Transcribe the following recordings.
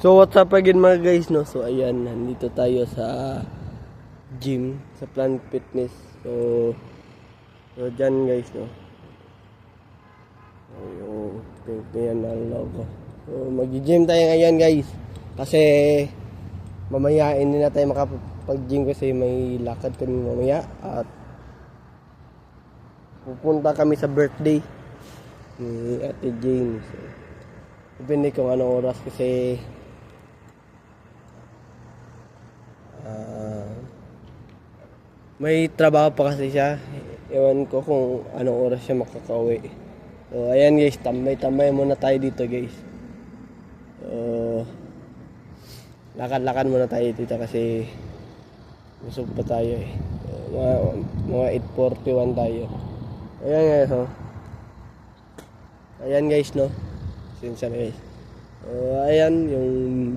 So what's up again mga guys, no? So ayan, nandito tayo sa gym, sa Planet Fitness. So dyan guys, no? So, yung pink na yan na logo. So mag-gym tayo ngayon guys. Kasi mamaya hindi na tayo makapag-gym kasi may lakad kami mamaya. At pupunta kami sa birthday ni Ate Jane. So, depende kung anong oras kasi may trabaho pa kasi siya. Ewan ko kung anong oras siya makakauwi. So ayan guys, tambay-tambay muna tayo dito guys. So lakad-lakad muna tayo dito kasi busog pa tayo eh. So, mga 8:41 tayo. Ayan guys, oh. Ayan guys, no. Sinsya na guys. Ayan yung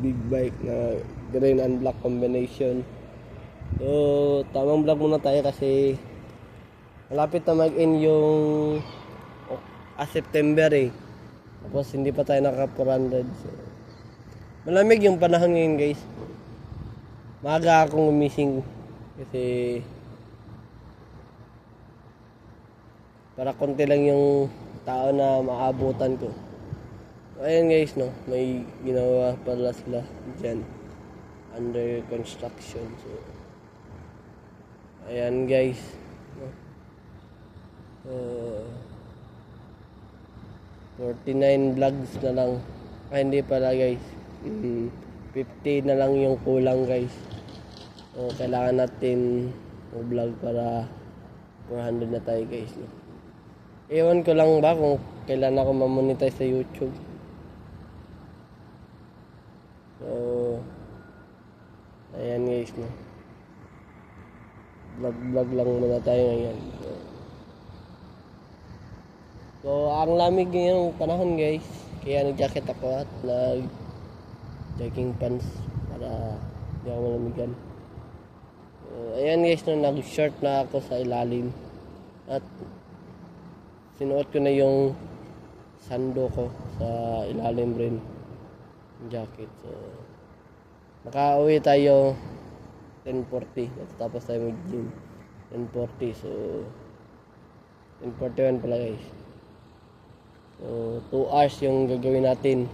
big bike na green and black combination. So tamang vlog muna tayo kasi malapit na mag-end yung September eh. Tapos hindi pa tayo naka-400. So, malamig yung panahon ngayon guys. Maaga akong gumising kasi para konti lang yung tao na maabutan ko. Ayan guys, no, may ginawa pala sila dyan under construction. So ayan guys, no? 49 vlogs na lang. Hindi pala guys, 50 na lang yung kulang guys. So kailangan natin mag-vlog para 400 na tayo guys, no? Ewan ko lang ba kung kailan ako mamonetize sa YouTube. So ayan guys, no, vlog lang muna tayo ngayon. So ang lamig ngayong panahon guys, kaya nag-jacket ako at nag-jogging pants para hindi ako malamigan. So ayan guys, no, nag-short na ako sa ilalim at sinuot ko na yung sando ko sa ilalim rin ng jacket. So makauwi tayo 10:40. Tapos tayo mag-gym 10:40. So 10:41 pala guys. So 2 hours yung gagawin natin.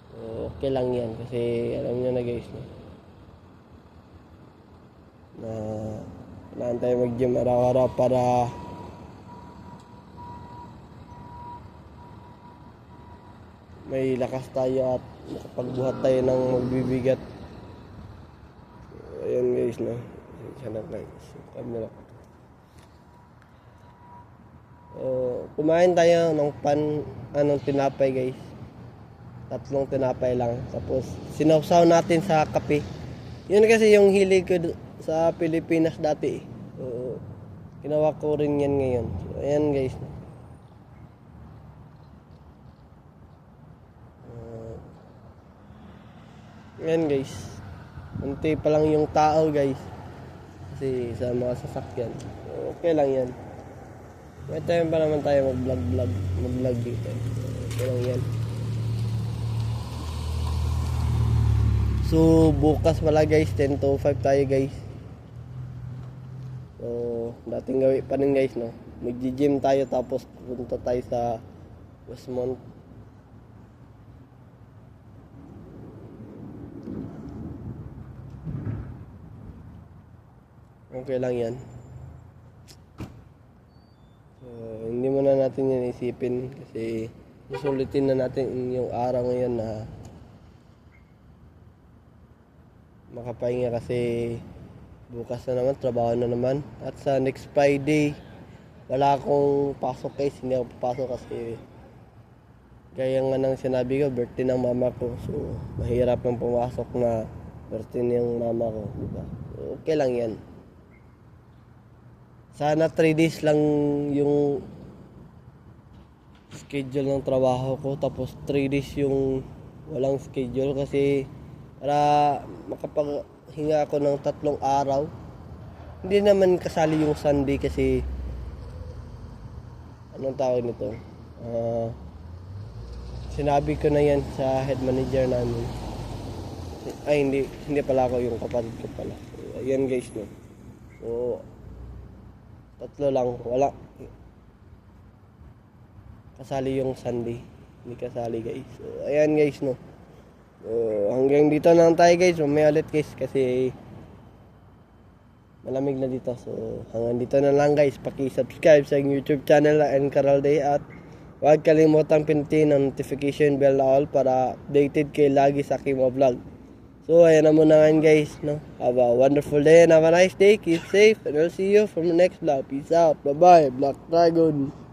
So okay lang yan kasi alam nyo na guys, no, na kailangan tayo mag-gym araw-araw para may lakas tayo at makapagbuhat tayo ng magbibigat. So, ayan guys, no, hanap lang camera. Kumain tayo ng tinapay guys, 3 tinapay lang, tapos sinawsaw natin sa kape. Yun kasi yung hilig ko sa Pilipinas dati. So ginawa ko rin yan ngayon. So ayan guys, no. Ayan guys, unti pa lang yung tao guys kasi sa mga sasakyan. So, okay lang yan. May time pa naman tayo mag-vlog dito. Okay lang yan. So bukas pala guys, 10 to 5 tayo guys. So dating gawin pa rin guys, no, mag-gym tayo tapos pupunta tayo sa Westmont. Okay lang yan. So hindi muna natin yan isipin kasi susulitin na natin yung araw ngayon na makapahinga kasi bukas na naman, trabaho na naman. At sa next Friday wala akong pasok guys, hindi ako papasok kasi gaya nga ng sinabi ko, birthday ng mama ko. So mahirap ng pumasok na birthday ng mama ko, diba? So, okay lang yan. Sana 3 days lang yung schedule ng trabaho ko, tapos 3 days yung walang schedule kasi para makapaghinga ako ng 3 araw. Hindi naman kasali yung Sunday kasi anong tawag nito? sinabi ko na yan sa head manager namin. Ay, hindi pala ako, yung kapatid ko pala. So, ayan guys, no. So, tatlo lang, wala. Kasali yung Sunday. Hindi kasali guys. So, ayan guys, no. So, hanggang dito na lang tayo guys. Mamaya ulit guys kasi malamig na dito. So, hanggang dito na lang guys. Paki-subscribe sa YouTube channel na Carol Day at huwag kalimutang pindutin ang notification bell na all para updated kayo lagi sa aking mga vlog. So, ayan na muna ngayon guys, no? Have a wonderful day and have a nice day. Keep safe and I'll see you from the next vlog. Peace out. Bye-bye. Black Dragon.